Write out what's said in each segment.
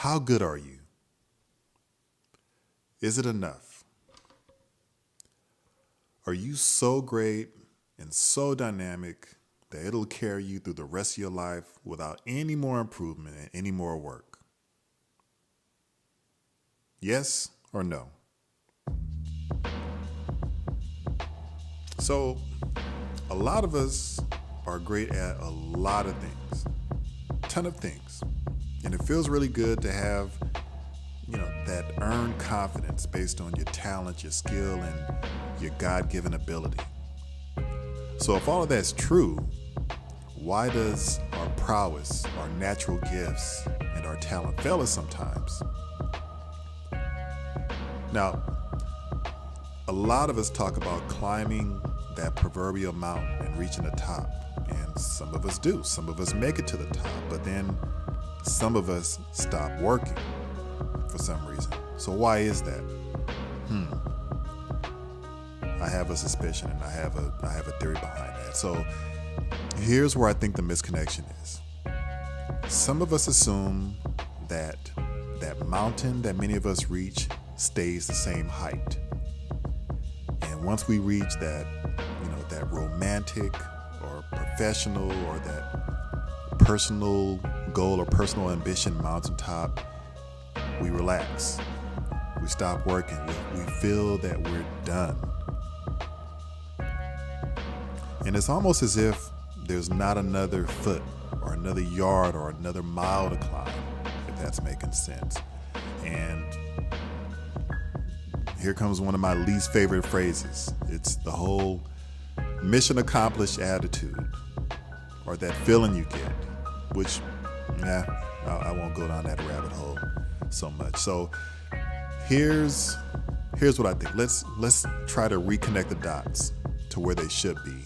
How good are you? Is it enough? Are you so great and so dynamic that it'll carry you through the rest of your life without any more improvement and any more work? Yes or no? So, a lot of us are great at a lot of things, a ton of things. And it feels really good to have, that earned confidence based on your talent, your skill, and your God-given ability. So if all of that's true, why does our prowess, our natural gifts, and our talent fail us sometimes? Now, a lot of us talk about climbing that proverbial mountain and reaching the top. And some of us do. Some of us make it to the top, but then some of us stop working for some reason. So why is that? I have a suspicion and I have a theory behind that. So here's where I think the misconnection is. Some of us assume that that mountain that many of us reach stays the same height. And once we reach that, that romantic or professional or that personal goal or personal ambition mountaintop, we relax. We stop working. We feel that we're done. And it's almost as if there's not another foot or another yard or another mile to climb, if that's making sense. And here comes one of my least favorite phrases. It's the whole mission accomplished attitude, or that feeling you get, which, I won't go down that rabbit hole so much. So here's what I think. Let's try to reconnect the dots to where they should be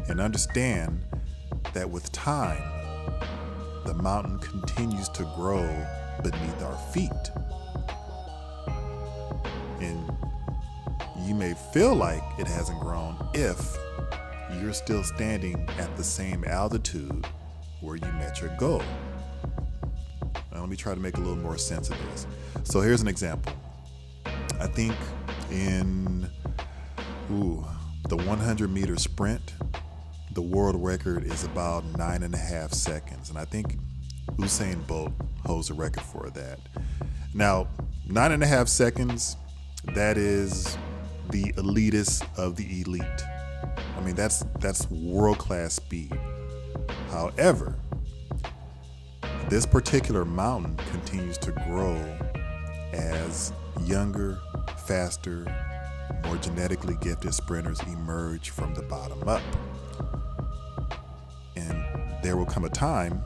and understand that with time, the mountain continues to grow beneath our feet. And you may feel like it hasn't grown if you're still standing at the same altitude where you met your goal. Now, let me try to make a little more sense of this. So here's an example. I think in the 100-meter sprint, the world record is about 9.5 seconds. And I think Usain Bolt holds the record for that. Now, 9.5 seconds, that is the elitist of the elite. I mean, that's world-class speed. However, this particular mountain continues to grow as younger, faster, more genetically gifted sprinters emerge from the bottom up. And there will come a time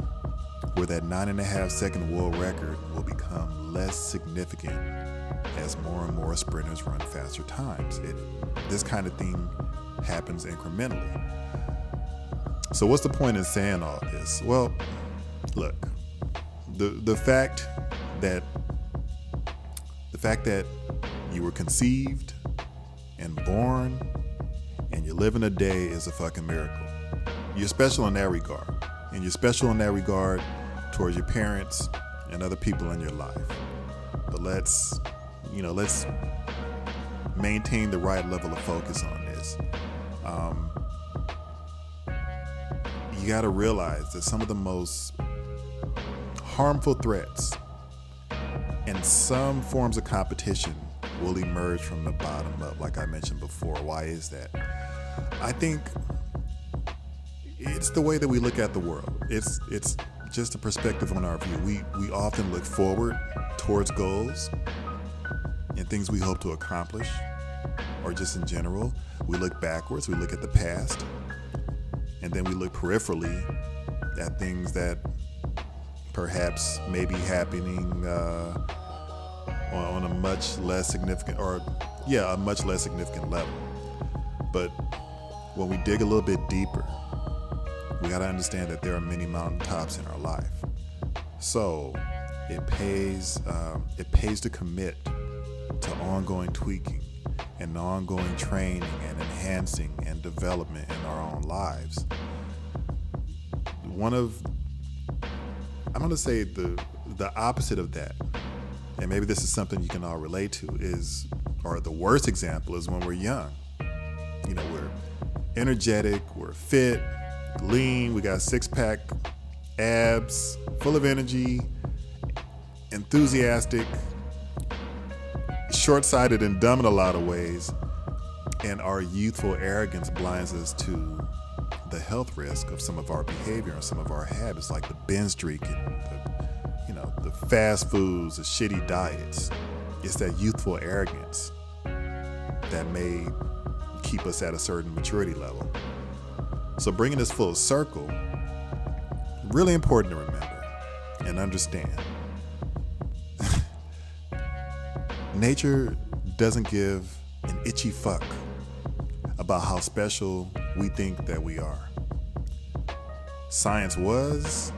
where that 9.5 second world record will become less significant as more and more sprinters run faster times. This kind of thing happens incrementally. So what's the point in saying all this? Well, look, the fact that you were conceived and born and you're living a day is a fucking miracle. You're special in that regard. And you're special in that regard towards your parents and other people in your life. But let's maintain the right level of focus on this. You got to realize that some of the most harmful threats and some forms of competition will emerge from the bottom up, like I mentioned before. Why is that? I think it's the way that we look at the world. It's just a perspective on our view. We often look forward towards goals and things we hope to accomplish, or just in general. We look backwards, we look at the past, and then we look peripherally at things that perhaps may be happening on a much less significant level. But when we dig a little bit deeper, we got to understand that there are many mountaintops in our life. So it pays to commit to ongoing tweaking and ongoing training and enhancing and development in our own lives. One of I'm going to say the opposite of that, and maybe this is something you can all relate to, is, or the worst example is when we're young. You know, we're energetic, we're fit, lean, we got six-pack abs, full of energy, enthusiastic, short-sighted and dumb in a lot of ways, and our youthful arrogance blinds us to the health risk of some of our behavior and some of our habits, like the binge drinking, the fast foods, the shitty diets. It's that youthful arrogance that may keep us at a certain maturity level. So bringing this full circle, really important to remember and understand. Nature doesn't give an itchy fuck about how special we think that we are. Science was,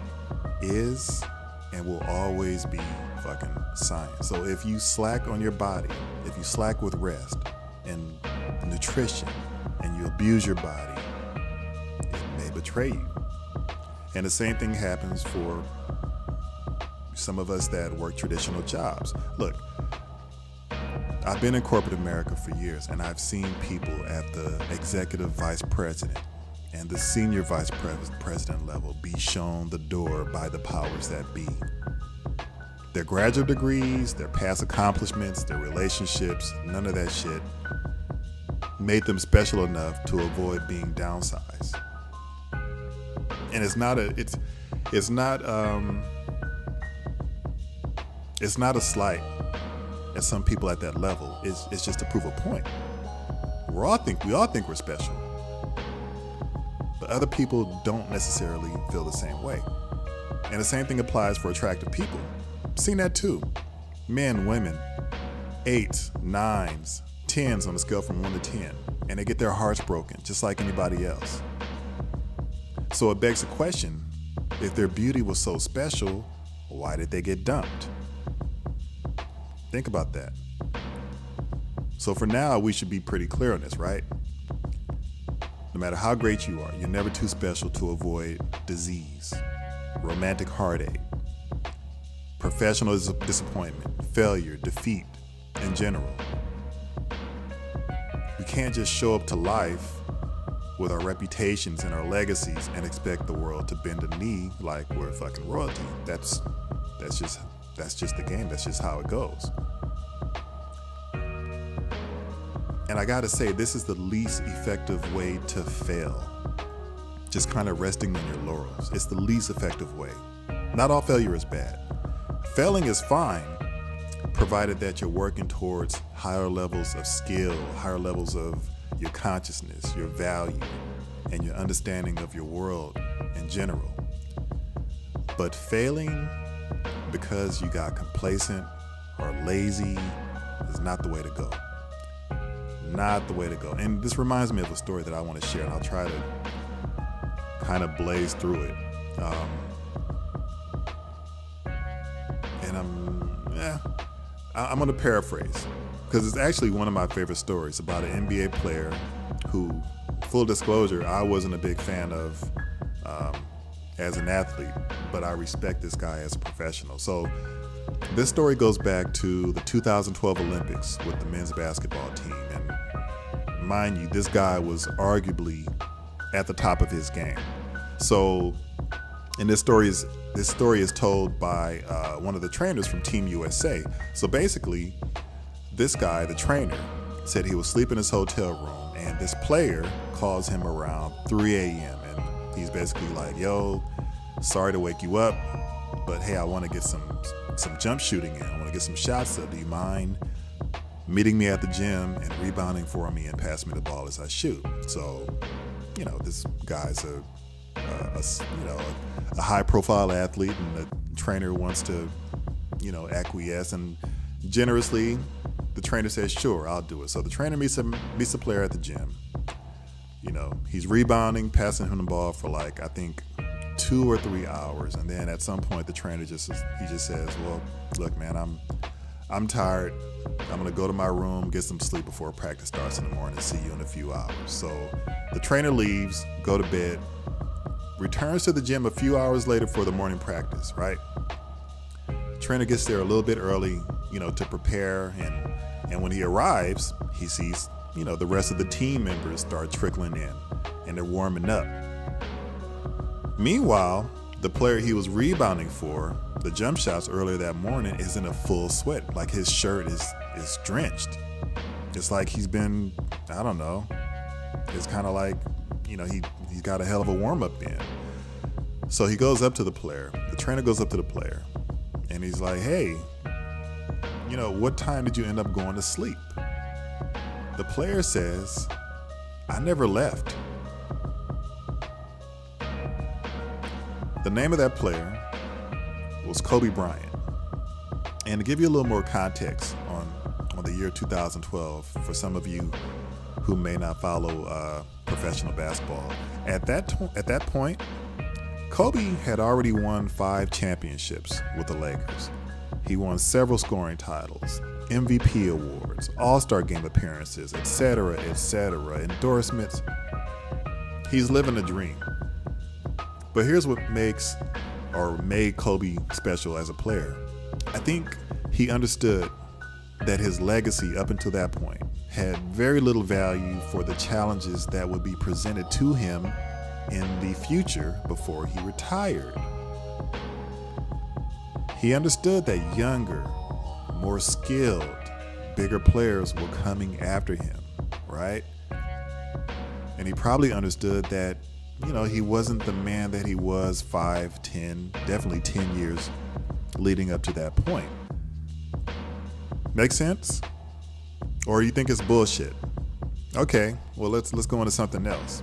is, and will always be fucking science. So if you slack on your body, if you slack with rest and nutrition, and you abuse your body, it may betray you. And the same thing happens for some of us that work traditional jobs. Look, I've been in corporate America for years, and I've seen people at the executive vice president and the senior vice president level be shown the door by the powers that be. Their graduate degrees, their past accomplishments, their relationships, none of that shit made them special enough to avoid being downsized. And it's not a slight at some people at that level. It's just to prove a point. We all think we're special, but other people don't necessarily feel the same way. And the same thing applies for attractive people. I've seen that too. Men, women, 8s, 9s, 10s on a scale from 1 to 10, and they get their hearts broken just like anybody else. So it begs the question, if their beauty was so special, why did they get dumped? Think about that. So for now, we should be pretty clear on this, right? No matter how great you are, you're never too special to avoid disease, romantic heartache, professional disappointment, failure, defeat, in general. We can't just show up to life with our reputations and our legacies and expect the world to bend a knee like we're fucking royalty. That's just the game. That's just how it goes. And I gotta say, this is the least effective way to fail. Just kind of resting on your laurels. It's the least effective way. Not all failure is bad. Failing is fine, provided that you're working towards higher levels of skill, higher levels of your consciousness, your value, and your understanding of your world in general. But failing because you got complacent or lazy is not the way to go. Not the way to go. And this reminds me of a story that I want to share, and I'll try to kind of blaze through it. I'm going to paraphrase, because it's actually one of my favorite stories about an NBA player who, full disclosure, I wasn't a big fan of as an athlete, but I respect this guy as a professional. So this story goes back to the 2012 Olympics with the men's basketball team. And mind you, this guy was arguably at the top of his game. So, and this story is told by one of the trainers from Team USA. So basically, this guy, the trainer, said he was sleeping in his hotel room, and this player calls him around 3 a.m. and he's basically like, yo, sorry to wake you up, but hey, I want to get some jump shooting in. I want to get some shots up. Do you mind meeting me at the gym and rebounding for me and passing me the ball as I shoot? So, this guy's a high-profile athlete, and the trainer wants to, acquiesce, and generously, the trainer says, sure, I'll do it. So the trainer meets the player at the gym. He's rebounding, passing him the ball for I think 2 or 3 hours, and then at some point the trainer just says, well, look, man, I'm tired. I'm gonna go to my room, get some sleep before practice starts in the morning, and see you in a few hours. So the trainer leaves, go to bed. returns to the gym a few hours later for the morning practice, right? Trainer gets there a little bit early, to prepare, and when he arrives, he sees, the rest of the team members start trickling in and they're warming up. Meanwhile, the player he was rebounding for the jump shots earlier that morning is in a full sweat. Like his shirt is drenched. It's like he's been, I don't know. It's kind of like, he's got a hell of a warm up in. So he goes up to the player. The trainer goes up to the player and he's like, hey, what time did you end up going to sleep? The player says, I never left. The name of that player was Kobe Bryant. And to give you a little more context on the year 2012, for some of you who may not follow professional basketball, at that point, Kobe had already won 5 championships with the Lakers. He won several scoring titles, MVP awards, All-Star game appearances, etc., endorsements. He's living a dream. But here's what made Kobe special as a player. I think he understood that his legacy up until that point had very little value for the challenges that would be presented to him in the future before he retired. He understood that younger, more skilled, bigger players were coming after him, right? And he probably understood that he wasn't the man that he was 5, 10, definitely 10 years leading up to that point. Make sense? Or you think it's bullshit? Okay, well let's go into something else.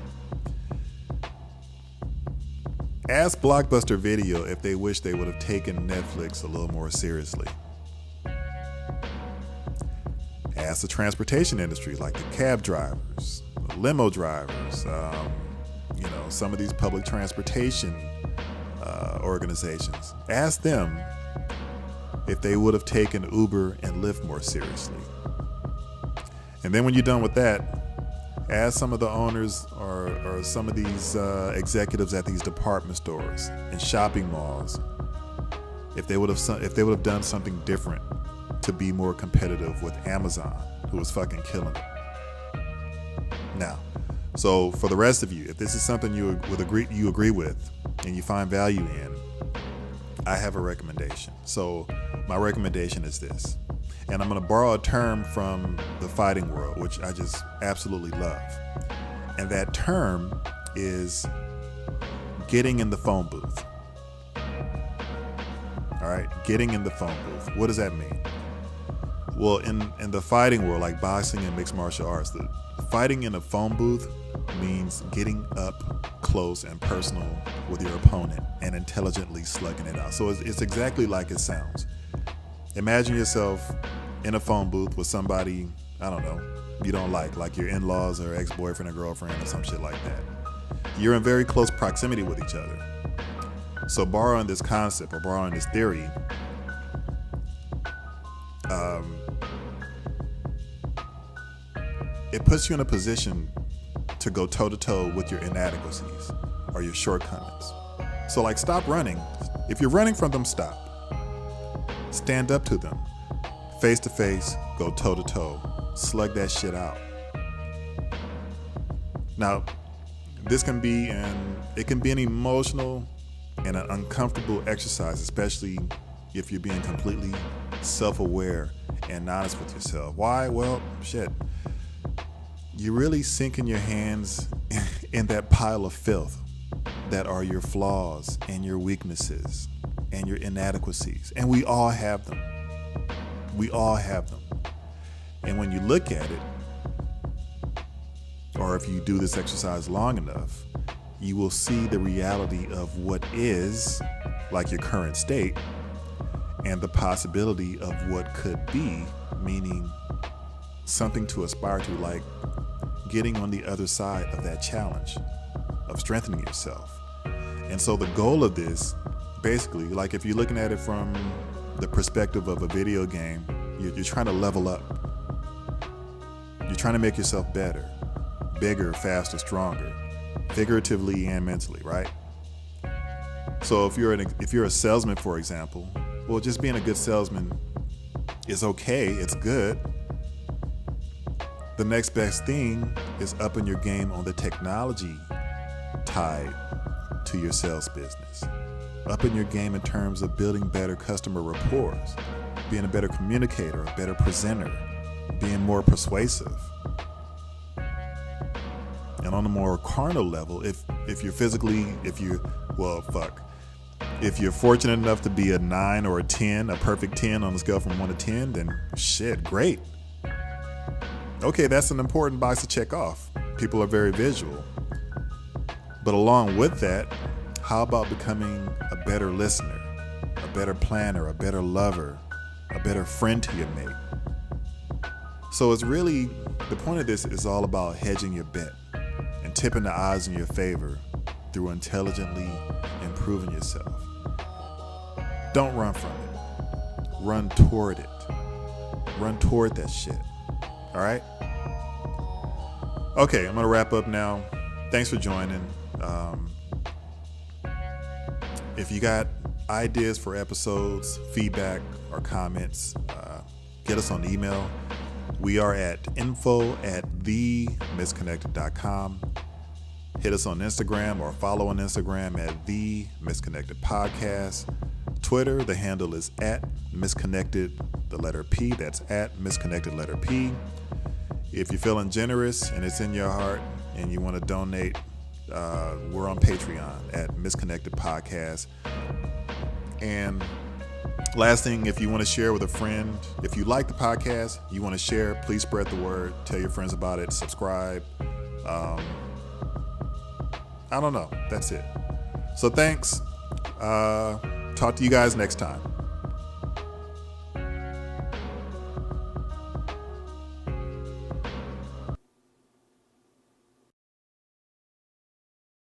Ask Blockbuster Video if they wish they would have taken Netflix a little more seriously. Ask the transportation industry, like the cab drivers, the limo drivers, some of these public transportation organizations. Ask them if they would have taken Uber and Lyft more seriously. And then when you're done with that, ask some of the owners or some of these executives at these department stores and shopping malls if they would have done something different to be more competitive with Amazon, who was fucking killing it. Now, so for the rest of you, if this is something you agree with and you find value in, I have a recommendation. So my recommendation is this, and I'm going to borrow a term from the fighting world, which I just absolutely love. And that term is getting in the phone booth. All right, getting in the phone booth. What does that mean? Well, in the fighting world, like boxing and mixed martial arts, the fighting in a phone booth means getting up close and personal with your opponent and intelligently slugging it out. So it's exactly like it sounds. Imagine yourself in a phone booth with somebody, I don't know, you don't like your in-laws or ex-boyfriend or girlfriend or some shit like that. You're in very close proximity with each other. So borrowing this concept or borrowing this theory, it puts you in a position to go toe-to-toe with your inadequacies or your shortcomings. So like, stop running. If you're running from them, stop. Stand up to them. Face to face, go toe-to-toe. Slug that shit out. Now, this can be an emotional and an uncomfortable exercise, especially if you're being completely self-aware and honest with yourself. Why? Well, shit. You're really sinking your hands in that pile of filth that are your flaws and your weaknesses and your inadequacies. And we all have them. We all have them. And when you look at it, or if you do this exercise long enough, you will see the reality of what is, like your current state, and the possibility of what could be, meaning something to aspire to, like getting on the other side of that challenge of strengthening yourself. And so the goal of this, basically, like if you're looking at it from the perspective of a video game, you're trying to level up. You're trying to make yourself better, bigger, faster, stronger, figuratively and mentally, right? So if you're a salesman, for example, well, just being a good salesman is okay. It's good. The next best thing is upping your game on the technology tied to your sales business. Upping your game in terms of building better customer rapport, being a better communicator, a better presenter, being more persuasive. And on a more carnal level, if you're fortunate enough to be a 9 or a 10, a perfect 10 on a scale from 1 to 10, then shit, great. Okay, that's an important box to check off. People are very visual. But along with that, how about becoming a better listener, a better planner, a better lover, a better friend to your mate? So it's really, the point of this is all about hedging your bet and tipping the odds in your favor through intelligently improving yourself. Don't run from it. Run toward it. Run toward that shit. All right? Okay, I'm going to wrap up now. Thanks for joining. If you got ideas for episodes, feedback, or comments, get us on email. We are at info@themisconnected.com. Hit us on Instagram or follow on Instagram at The Misconnected Podcast. Twitter, the handle is @misconnected, the letter P. That's @misconnected, letter P. If you're feeling generous and it's in your heart and you want to donate, we're on Patreon at Misconnected Podcast. And last thing, if you want to share with a friend, if you like the podcast, you want to share, please spread the word. Tell your friends about it. Subscribe. I don't know. That's it. So thanks. Talk to you guys next time.